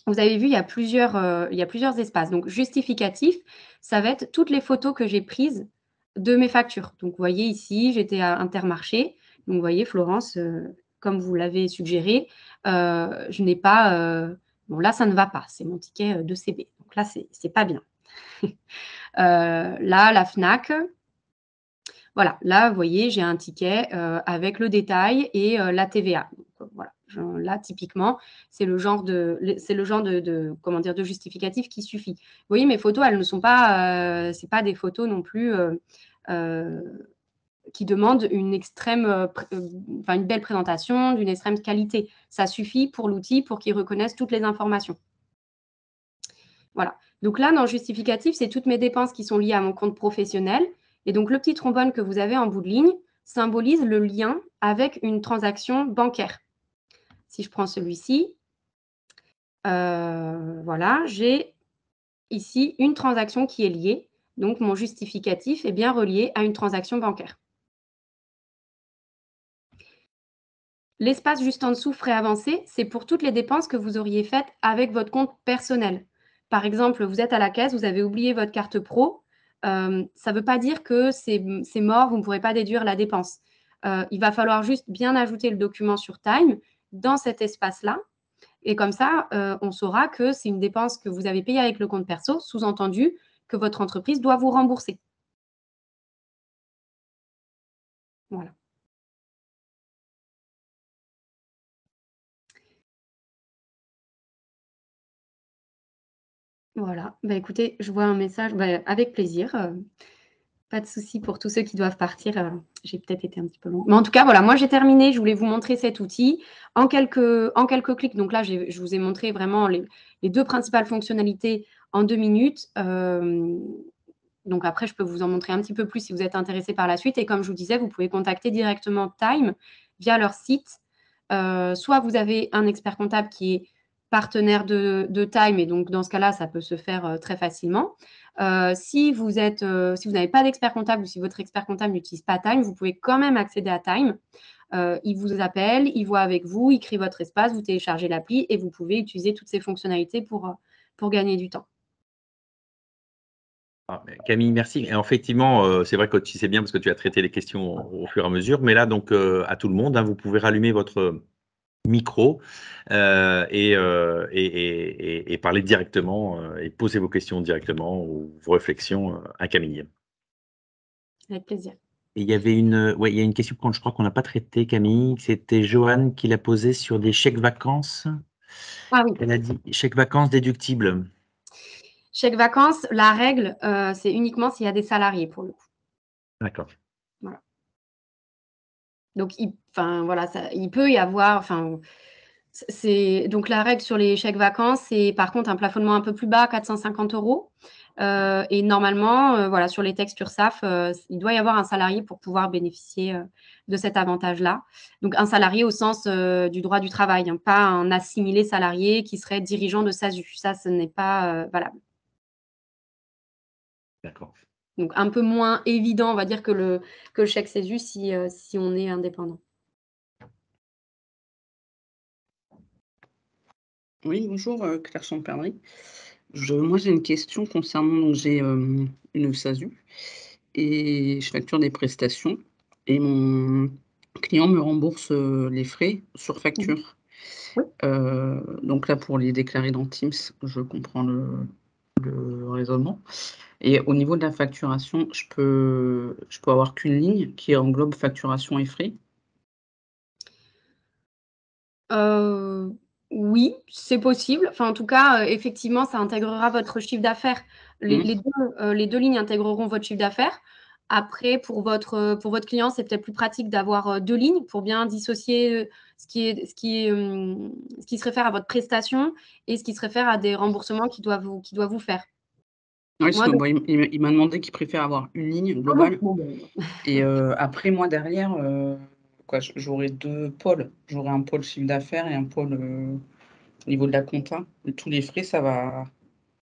vous avez vu, il y a plusieurs espaces. Donc justificatif, ça va être toutes les photos que j'ai prises de mes factures. Donc vous voyez ici, j'étais à Intermarché. Donc vous voyez, Florence, comme vous l'avez suggéré, je n'ai pas, bon là, ça ne va pas, c'est mon ticket, de CB. Donc là, c'est pas bien. Là, la Fnac, voilà, là, vous voyez, j'ai un ticket, avec le détail et la TVA. Donc, voilà, là, typiquement, c'est le genre de comment dire? De justificatif qui suffit. Vous voyez, mes photos, elles ne sont pas, c'est pas des photos non plus, qui demandent une extrême, enfin, une belle présentation, d'une extrême qualité. Ça suffit pour l'outil pour qu'il reconnaisse toutes les informations. Voilà. Donc là, dans le justificatif, c'est toutes mes dépenses qui sont liées à mon compte professionnel. Et donc, le petit trombone que vous avez en bout de ligne symbolise le lien avec une transaction bancaire. Si je prends celui-ci, voilà, j'ai ici une transaction qui est liée. Donc, mon justificatif est bien relié à une transaction bancaire. L'espace juste en dessous, frais avancés, c'est pour toutes les dépenses que vous auriez faites avec votre compte personnel. Par exemple, vous êtes à la caisse, vous avez oublié votre carte pro. Ça ne veut pas dire que c'est mort, vous ne pourrez pas déduire la dépense. Il va falloir juste bien ajouter le document sur Time dans cet espace-là. Et comme ça, on saura que c'est une dépense que vous avez payée avec le compte perso, sous-entendu que votre entreprise doit vous rembourser. Voilà. Voilà. Bah, écoutez, je vois un message, bah, avec plaisir. Pas de souci pour tous ceux qui doivent partir. J'ai peut-être été un petit peu longue. Mais en tout cas, voilà, moi, j'ai terminé. Je voulais vous montrer cet outil en quelques clics. Donc là, je vous ai montré vraiment les 2 principales fonctionnalités en 2 minutes. Donc après, je peux vous en montrer un petit peu plus si vous êtes intéressé par la suite. Et comme je vous disais, vous pouvez contacter directement Time via leur site. Soit vous avez un expert comptable qui est partenaire de Time et donc dans ce cas-là, ça peut se faire, très facilement. Si vous n'avez pas d'expert comptable ou si votre expert comptable n'utilise pas Time, vous pouvez quand même accéder à Time. Il vous appelle, il voit avec vous, il crée votre espace, vous téléchargez l'appli et vous pouvez utiliser toutes ces fonctionnalités pour gagner du temps. Ah, mais Camille, merci. Et effectivement, c'est vrai que tu sais bien parce que tu as traité les questions au fur et à mesure. Mais là, donc, à tout le monde, hein, vous pouvez rallumer votre micro et parler directement et poser vos questions directement ou vos réflexions à Camille. Avec plaisir. Et il y avait ouais, il y a une question que je crois qu'on n'a pas traitée, Camille. C'était Joanne qui l'a posée sur des chèques vacances. Ah oui. Elle a dit chèques vacances déductibles. Chèque vacances, la règle, c'est uniquement s'il y a des salariés pour le coup. D'accord. Voilà. Donc voilà, il peut y avoir, donc la règle sur les chèques vacances, c'est par contre un plafonnement un peu plus bas, 450 €. Et normalement, voilà, sur les textes URSSAF, il doit y avoir un salarié pour pouvoir bénéficier, de cet avantage-là. Donc un salarié au sens, du droit du travail, hein, pas un assimilé salarié qui serait dirigeant de SASU. Ça, ce n'est pas, valable. D'accord. Donc un peu moins évident, on va dire, que le chèque CESU si on est indépendant. Oui, bonjour, Claire Champernry. Moi, j'ai une question concernant donc j'ai, une SASU et je facture des prestations et mon client me rembourse, les frais sur Mmh. facture. Oui. Donc là, pour les déclarer dans Teams, je comprends le raisonnement et au niveau de la facturation, je peux avoir qu'une ligne qui englobe facturation et frais? Heu, oui, c'est possible. Enfin, en tout cas, effectivement, ça intégrera votre chiffre d'affaires. Les Mmh. les 2, les 2 lignes intégreront votre chiffre d'affaires. Après, pour votre client, c'est peut-être plus pratique d'avoir, 2 lignes pour bien dissocier, ce qui se réfère à votre prestation et ce qui se réfère à des remboursements qu'il doit vous faire. Oui, parce Moi, que de bon, il m'a demandé qu'il préfère avoir une ligne ah bon? globale. Bon, ben, Et après moi derrière, quoi, j'aurai 2 pôles. J'aurai un pôle chiffre d'affaires et un pôle, au niveau de la compta. Et tous les frais, ça va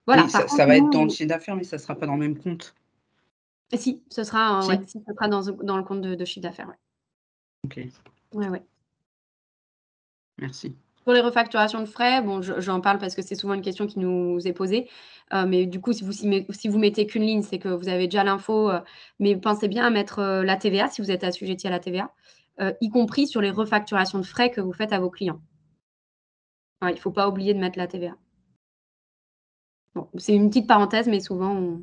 voilà, oui, par ça contre, va être dans le nous chiffre d'affaires, mais ça sera pas dans le même compte? si, ce sera, ouais, Si? si, ce sera dans le compte de chiffre d'affaires, ouais. OK, Ouais, ouais. merci. Pour les refacturations de frais, bon, j'en parle parce que c'est souvent une question qui nous est posée. Mais du coup, si vous mettez qu'une ligne, c'est que vous avez déjà l'info. Mais pensez bien à mettre la TVA si vous êtes assujetti à la TVA, y compris sur les refacturations de frais que vous faites à vos clients. Ouais, il ne faut pas oublier de mettre la TVA. Bon, c'est une petite parenthèse, mais souvent,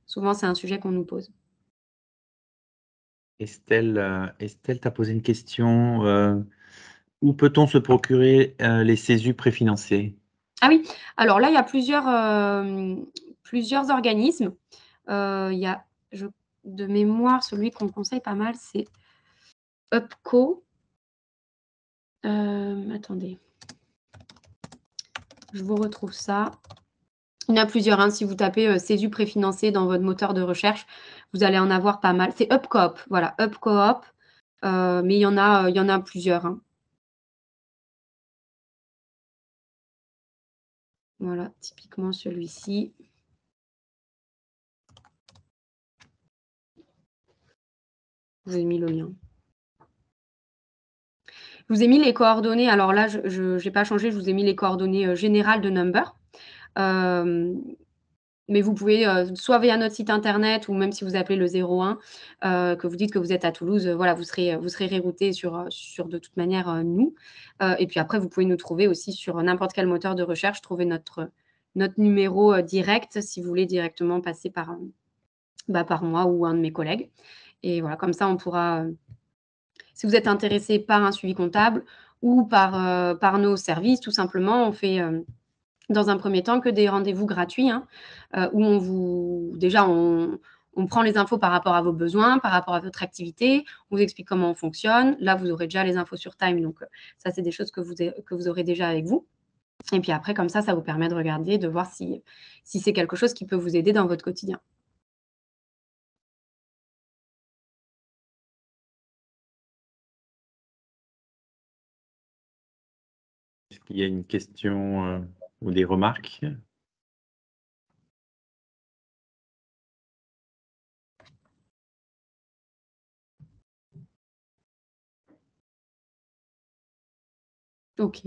c'est un sujet qu'on nous pose. Estelle t'a posé une question. Où peut-on se procurer les CESU préfinancés? Ah oui, alors là, il y a plusieurs organismes. Il y a, de mémoire, celui qu'on conseille pas mal, c'est UPCO. Attendez, je vous retrouve ça. Il y en a plusieurs, hein. Si vous tapez CESU préfinancé dans votre moteur de recherche, vous allez en avoir pas mal. C'est UpCoop, voilà, UpCoop. Mais il y en a plusieurs, hein. Voilà, typiquement celui-ci. Je vous ai mis le lien. Je vous ai mis les coordonnées. Alors là, je n'ai pas changé. Je vous ai mis les coordonnées générales de Number. Mais vous pouvez, soit via notre site internet ou même si vous appelez le 01, que vous dites que vous êtes à Toulouse, voilà, vous serez rérouté sur de toute manière, nous. Et puis après, vous pouvez nous trouver aussi sur n'importe quel moteur de recherche, trouver notre numéro direct si vous voulez directement passer par moi ou un de mes collègues. Et voilà, comme ça, on pourra, si vous êtes intéressé par un suivi comptable ou par nos services, tout simplement, on fait dans un premier temps que des rendez-vous gratuits, hein, où on prend les infos par rapport à vos besoins, par rapport à votre activité, on vous explique comment on fonctionne. Là, vous aurez déjà les infos sur Time, donc ça, c'est des choses que vous aurez déjà avec vous. Et puis après, comme ça vous permet de regarder, de voir si c'est quelque chose qui peut vous aider dans votre quotidien. Est-ce qu'il y a une question ou des remarques? OK.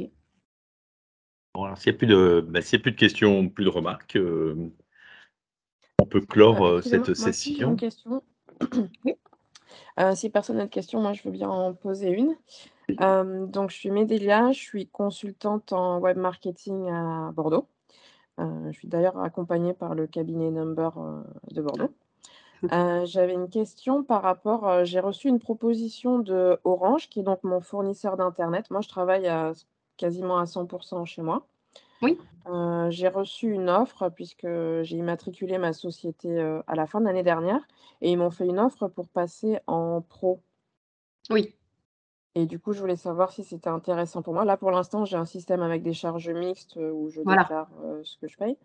Bon, alors, s'il n'y a plus de questions, plus de remarques, on peut clore Excusez-moi, cette moi aussi j'ai une session. question. Oui. Si personne n'a de questions, moi je veux bien en poser une. Donc je suis Médélia, je suis consultante en web marketing à Bordeaux. Je suis d'ailleurs accompagnée par le cabinet Number de Bordeaux. J'avais une question par rapport, j'ai reçu une proposition de Orange, qui est donc mon fournisseur d'internet. Moi je travaille quasiment à 100 % chez moi. Oui. J'ai reçu une offre puisque j'ai immatriculé ma société, à la fin de l'année dernière et ils m'ont fait une offre pour passer en pro Oui. et du coup, je voulais savoir si c'était intéressant pour moi. Là, pour l'instant, j'ai un système avec des charges mixtes, où je Voilà. déclare, ce que je paye,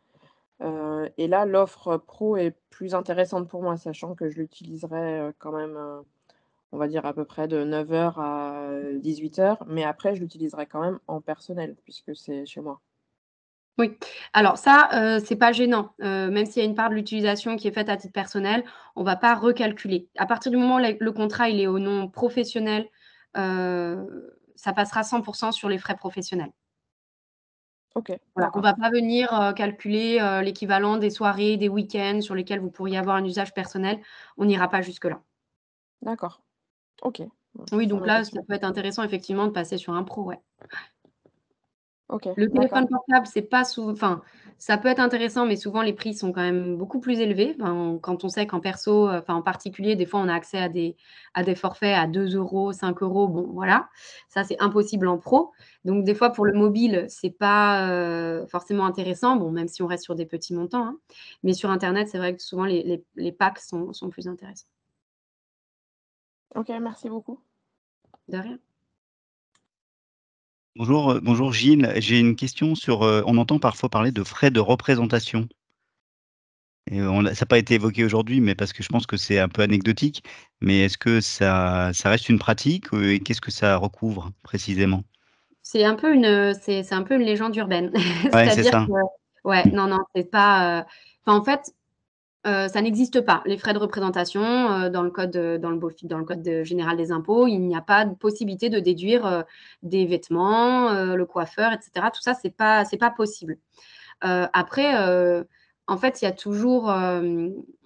et là, l'offre pro est plus intéressante pour moi, sachant que je l'utiliserai, quand même, on va dire à peu près de 9 h à 18 h, mais après je l'utiliserai quand même en personnel puisque c'est chez moi. Oui. Alors ça, c'est pas gênant. Même s'il y a une part de l'utilisation qui est faite à titre personnel, on va pas recalculer. À partir du moment où le contrat, il est au nom professionnel, ça passera 100 % sur les frais professionnels. OK, Voilà, on d'accord. va pas venir, calculer, l'équivalent des soirées, des week-ends sur lesquels vous pourriez avoir un usage personnel. On n'ira pas jusque-là. D'accord. OK. Bon, Oui, c'est ça donc ma là, ça question. peut être intéressant effectivement de passer sur un pro, ouais. OK, Le d'accord. téléphone portable, c'est pas enfin, ça peut être intéressant, mais souvent les prix sont quand même beaucoup plus élevés. Quand on sait qu'en perso, enfin en particulier, des fois, on a accès à des forfaits à 2 €, 5 €, bon voilà. Ça, c'est impossible en pro. Donc des fois, pour le mobile, c'est pas, forcément intéressant, bon, même si on reste sur des petits montants, hein. Mais sur internet, c'est vrai que souvent les packs sont plus intéressants. OK, merci beaucoup. De rien. Bonjour, bonjour Gilles. J'ai une question sur, on entend parfois parler de frais de représentation et ça n'a pas été évoqué aujourd'hui, mais parce que je pense que c'est un peu anecdotique. Mais est-ce que ça reste une pratique, et qu'est-ce que ça recouvre précisément? C'est un peu une légende urbaine. Ouais, c'est C'est-à-dire ça. que ouais, non, c'est pas, enfin, en fait, Ça n'existe pas. Les frais de représentation, dans le code général des impôts, il n'y a pas de possibilité de déduire des vêtements, le coiffeur, etc. Tout ça, c'est pas possible. Après, en fait, il y a toujours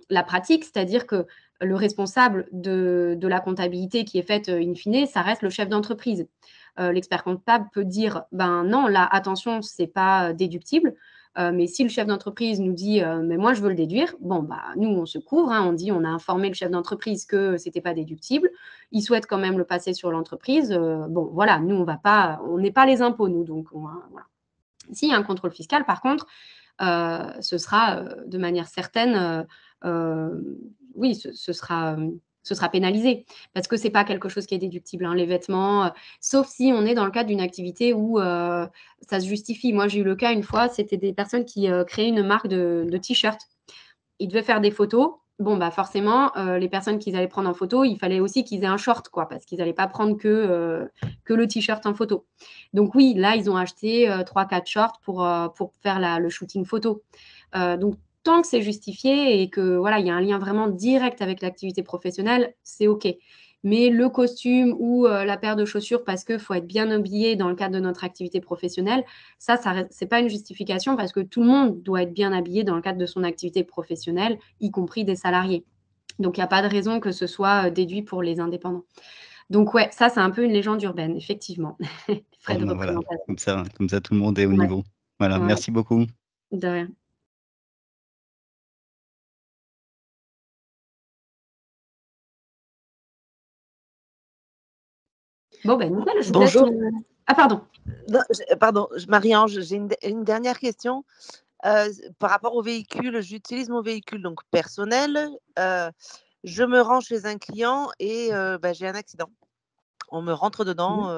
la pratique, c'est-à-dire que le responsable de la comptabilité qui est faite in fine, ça reste le chef d'entreprise. L'expert comptable peut dire, ben non, là, attention, c'est pas déductible. Mais si le chef d'entreprise nous dit, mais moi je veux le déduire, bon, bah, nous on se couvre, hein, on dit, on a informé le chef d'entreprise que c'était pas déductible, il souhaite quand même le passer sur l'entreprise, bon, voilà, nous on n'est pas les impôts, nous, donc voilà. S'il y a un contrôle fiscal, par contre, ce sera de manière certaine, oui, ce sera pénalisé parce que c'est pas quelque chose qui est déductible, hein, les vêtements, sauf si on est dans le cadre d'une activité où ça se justifie. Moi, j'ai eu le cas une fois, c'était des personnes qui créaient une marque de t-shirts. Ils devaient faire des photos. Bon, bah forcément, les personnes qu'ils allaient prendre en photo, il fallait aussi qu'ils aient un short, quoi, parce qu'ils n'allaient pas prendre que le t-shirt en photo. Donc oui, là, ils ont acheté 3-4 shorts pour faire le shooting photo. Donc, tant que c'est justifié et que voilà, il y a un lien vraiment direct avec l'activité professionnelle, c'est OK. Mais le costume ou la paire de chaussures parce qu'il faut être bien habillé dans le cadre de notre activité professionnelle, ça c'est pas une justification parce que tout le monde doit être bien habillé dans le cadre de son activité professionnelle, y compris des salariés. Donc, il n'y a pas de raison que ce soit déduit pour les indépendants. Donc, ouais, ça, c'est un peu une légende urbaine, effectivement. Frais de Bon, bah, voilà, représentation. comme ça tout le monde est au Ouais, niveau. Voilà, ouais, merci beaucoup. de rien. Bon, ben nickel, je vous laisse. Bonjour. Ah, pardon. Non, pardon, Marie-Ange, j'ai une dernière question. Par rapport au véhicule, j'utilise mon véhicule donc personnel. Je me rends chez un client et j'ai un accident. On me rentre dedans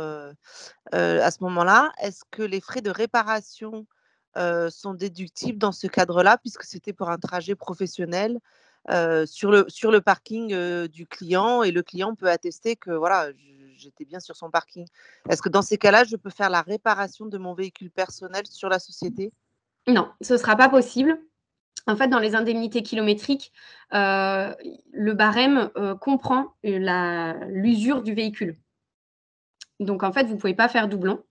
à ce moment-là. Est-ce que les frais de réparation sont déductibles dans ce cadre-là, puisque c'était pour un trajet professionnel sur le parking du client, et le client peut attester que voilà, j'étais bien sur son parking. Est-ce que dans ces cas-là, je peux faire la réparation de mon véhicule personnel sur la société? Non, ce ne sera pas possible. En fait, dans les indemnités kilométriques, le barème comprend l'usure du véhicule. Donc, en fait, vous ne pouvez pas faire doublon.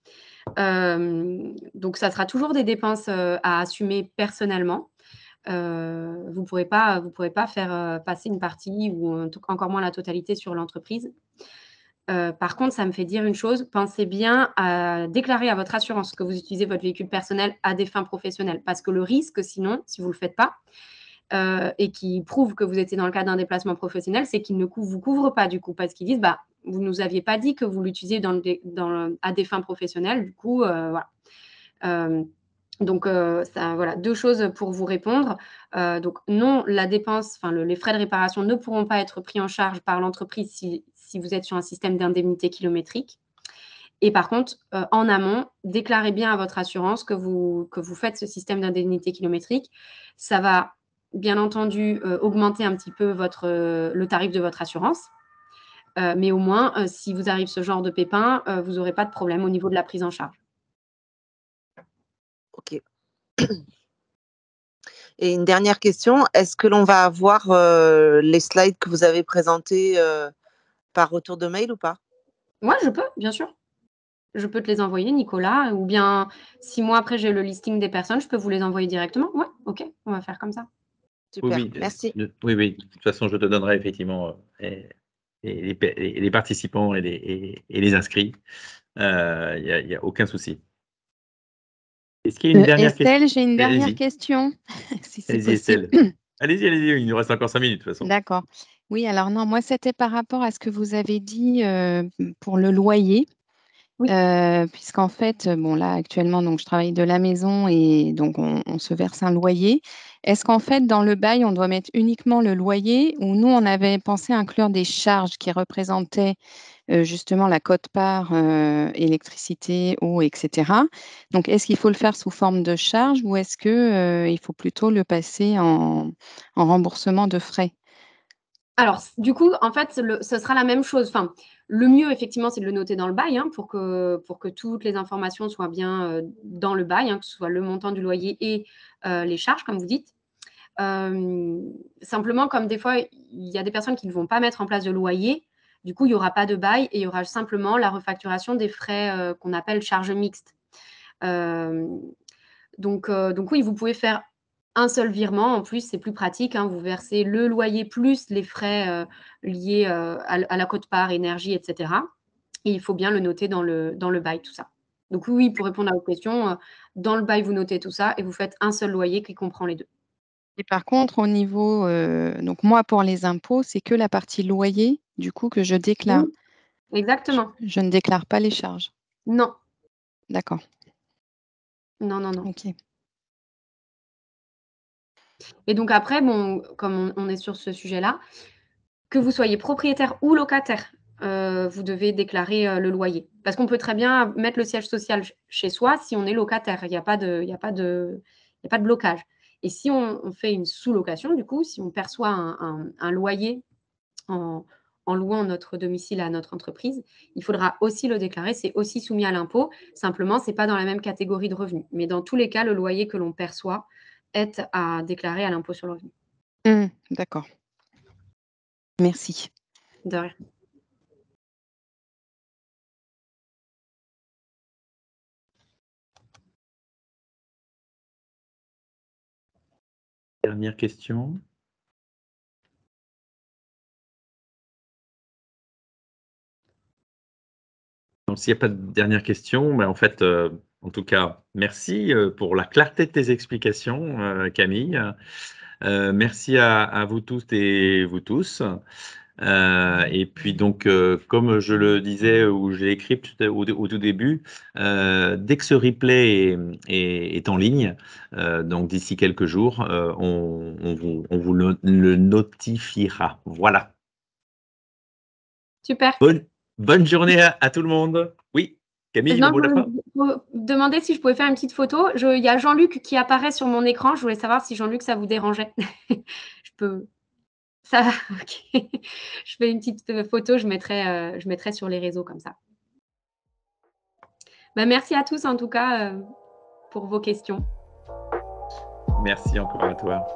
Donc, ça sera toujours des dépenses à assumer personnellement. Vous ne pourrez pas faire passer une partie ou encore moins la totalité sur l'entreprise. Par contre, ça me fait dire une chose, pensez bien à déclarer à votre assurance que vous utilisez votre véhicule personnel à des fins professionnelles. Parce que le risque, sinon, si vous ne le faites pas, et qui prouve que vous étiez dans le cadre d'un déplacement professionnel, c'est qu'ils ne vous couvrent pas du coup, parce qu'ils disent, bah, vous ne nous aviez pas dit que vous l'utilisiez à des fins professionnelles. Du coup, voilà. Donc, voilà, 2 choses pour vous répondre. Donc non, la dépense, les frais de réparation ne pourront pas être pris en charge par l'entreprise si vous êtes sur un système d'indemnité kilométrique. Et par contre, en amont, déclarez bien à votre assurance que vous faites ce système d'indemnité kilométrique. Ça va, bien entendu, augmenter un petit peu le tarif de votre assurance. Mais au moins, si vous arrive ce genre de pépin, vous n'aurez pas de problème au niveau de la prise en charge. OK. Et une dernière question, est-ce que l'on va avoir les slides que vous avez présentés par retour de mail ou pas? Ouais, je peux, bien sûr. Je peux te les envoyer, Nicolas, ou bien si moi, après, j'ai le listing des personnes, je peux vous les envoyer directement. Ouais, OK, on va faire comme ça. Super, Oui, merci. oui. De toute façon, je te donnerai effectivement les participants et les inscrits. Il n'y a aucun souci. Est-ce qu'il y a une dernière question? Estelle, j'ai une dernière Allez-y. question, si c'est Allez-y, possible. Estelle. Allez-y, il nous reste encore 5 minutes de toute façon. D'accord. Oui, alors non, moi, c'était par rapport à ce que vous avez dit pour le loyer. Oui. Puisqu'en fait, bon, là, actuellement, donc, je travaille de la maison et donc on se verse un loyer. Est-ce qu'en fait, dans le bail, on doit mettre uniquement le loyer, ou nous, on avait pensé inclure des charges qui représentaient justement la quote-part électricité, eau, etc. Donc, est-ce qu'il faut le faire sous forme de charge, ou est-ce qu'il faut plutôt le passer en remboursement de frais? Alors, du coup, en fait, ce sera la même chose. Enfin, le mieux, effectivement, c'est de le noter dans le bail, hein, pour que toutes les informations soient bien dans le bail, hein, que ce soit le montant du loyer et les charges, comme vous dites. Simplement, comme des fois, il y a des personnes qui ne vont pas mettre en place de loyer, du coup, il n'y aura pas de bail et il y aura simplement la refacturation des frais qu'on appelle charges mixtes. Donc oui, vous pouvez faire un seul virement. En plus, c'est plus pratique, hein. Vous versez le loyer plus les frais liés à la quote-part, énergie, etc. Et il faut bien le noter dans le bail, tout ça. Donc oui, pour répondre à vos questions, dans le bail, vous notez tout ça et vous faites un seul loyer qui comprend les deux. Et par contre, au niveau, donc moi, pour les impôts, c'est que la partie loyer, du coup, que je déclare. Oui, exactement. Je ne déclare pas les charges. Non, D'accord, non, non, non. OK. Et donc après, bon, comme on est sur ce sujet-là, que vous soyez propriétaire ou locataire, vous devez déclarer le loyer. Parce qu'on peut très bien mettre le siège social chez soi si on est locataire. Il y a pas de blocage. Et si on fait une sous-location, du coup, si on perçoit un loyer en louant notre domicile à notre entreprise, il faudra aussi le déclarer. C'est aussi soumis à l'impôt. Simplement, ce n'est pas dans la même catégorie de revenus. Mais dans tous les cas, le loyer que l'on perçoit est à déclarer à l'impôt sur le revenu. D'accord. Merci. De rien. Dernière question. Donc, s'il n'y a pas de dernière question, en fait, en tout cas, merci pour la clarté de tes explications, Camille. Merci à vous toutes et vous tous. Et puis donc, comme je le disais ou j'ai écrit au tout début, dès que ce replay est en ligne, donc d'ici quelques jours, on vous le notifiera. Voilà. Super. Bonne journée à tout le monde. Oui, Camille, le mot de la fin. Je demandais si je pouvais faire une petite photo. Il y a Jean-Luc qui apparaît sur mon écran. Je voulais savoir si Jean-Luc, ça vous dérangeait. Je peux. Ça va, ok. Je fais une petite photo, je mettrai sur les réseaux comme ça. Merci à tous en tout cas pour vos questions. Merci encore à toi.